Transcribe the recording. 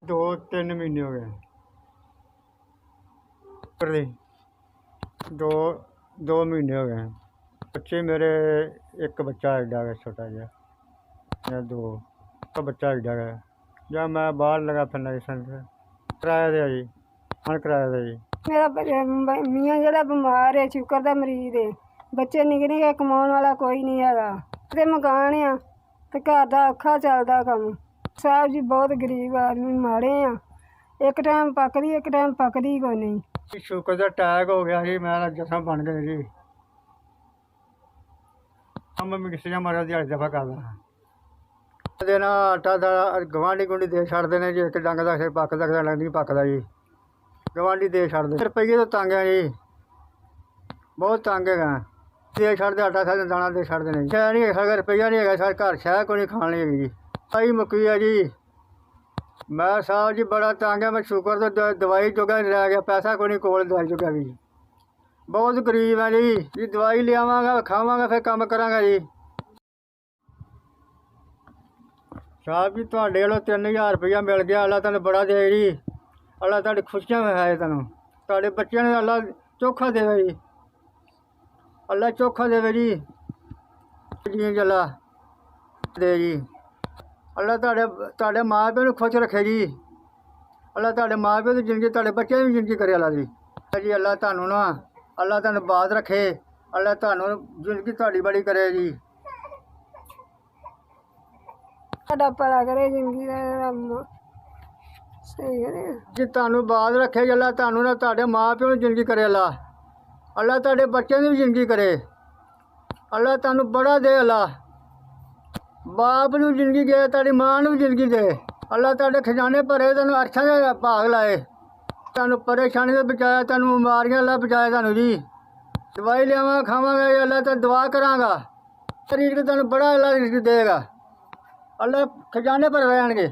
2-3 महीने हो गए दो 2 महीने हो गए बच्चे मेरे। एक बच्चा एडा है छोटा जहा या 2 तो बच्चा एडा है जब मैं बाहर लगा फिरना किराया दे जी हाँ किराया दे जी। मेरा मियाँ जरा बीमार है शुगर का मरीज है बच्चे निके निके कमाने वाला कोई नहीं है मकान आ तो घर का औखा चलता कम। साहब जी बहुत गरीब आदमी माड़े आ एक टाइम पकदी एक टाइम पकदी कोई नहीं। शुगर का अटैक हो गया जी मैं जख्म बन गए जी मैं मिक्सियां मारा दिहाड़ी दफा करदा देना आटा गवांढी गुंढी दे छड़ते हैं जी। एक डंग का सिर पकदा डंग नहीं पकदा जी गवांढी दे छड़ते रुपये तो तंग है जी बहुत तंग है दे छड़ते आटा सारे दाना दे छड़ते हैं शह नहीं है रुपया नहीं है सारे घर शह को नहीं खाने लगी जी आई मुक्की है जी। मैं साहब जी बड़ा तंग है मैं शुगर तो दवाई जोगा नहीं रह गया पैसा को नहीं कोल दवाई जोगा भी बहुत गरीब है जी दवाई लियावांगा खावांगा फिर काम करांगा जी। साहब जी तुहाडे वालों 3000 रुपया मिल गया अल्लाह तुहानू बड़ा दे जी अल्लाह तुहाडी खुशियां विखाए तुहानू तुहाडे बच्चों ने अल्लाह चोखा देवे जी अल्लाह चोखा देवे जी जी अल्लाह दे जी अल्लाह तुहाडे माँ प्यो नू खुश रखे जी अल्लाह तुहाडे माँ प्यो की जिंदगी तुहाडे बच्चों की जिंदगी करे अल्लाह जी अल्लाह तुहानू ना अल्लाह तुहानू बाद रखे अल्लाह तुहानू जिंदगी तुहाडी बड़ी करे जी भला करे जिंदगी सही करे जी तुहानू बाद रखे अल्लाह तुहानू ना तुहाडे माँ प्यो की जिंदगी करे अल्लाह अल्लाह तुहाडे बच्चों की भी जिंदगी करे अल्लाह तुहानू बड़ा दे अल्लाह बाप नू जिंदगी दे तुहाडी माँ नू भी जिंदगी दे अल्लाह तुहाडे खजाने भरे तुहानू अरशां दे भाग लाए तुहानू परेशानी तो बचाया तुहानू बीमारियां अल्लाह बचाया तुहानू जी दवाई लियावांगा खावांगा अल्लाह तो दुआ करांगा शरीर को तुहानू बड़ा अल्लाह रिज़्क देगा अल्लाह खजाने भर रहणगे।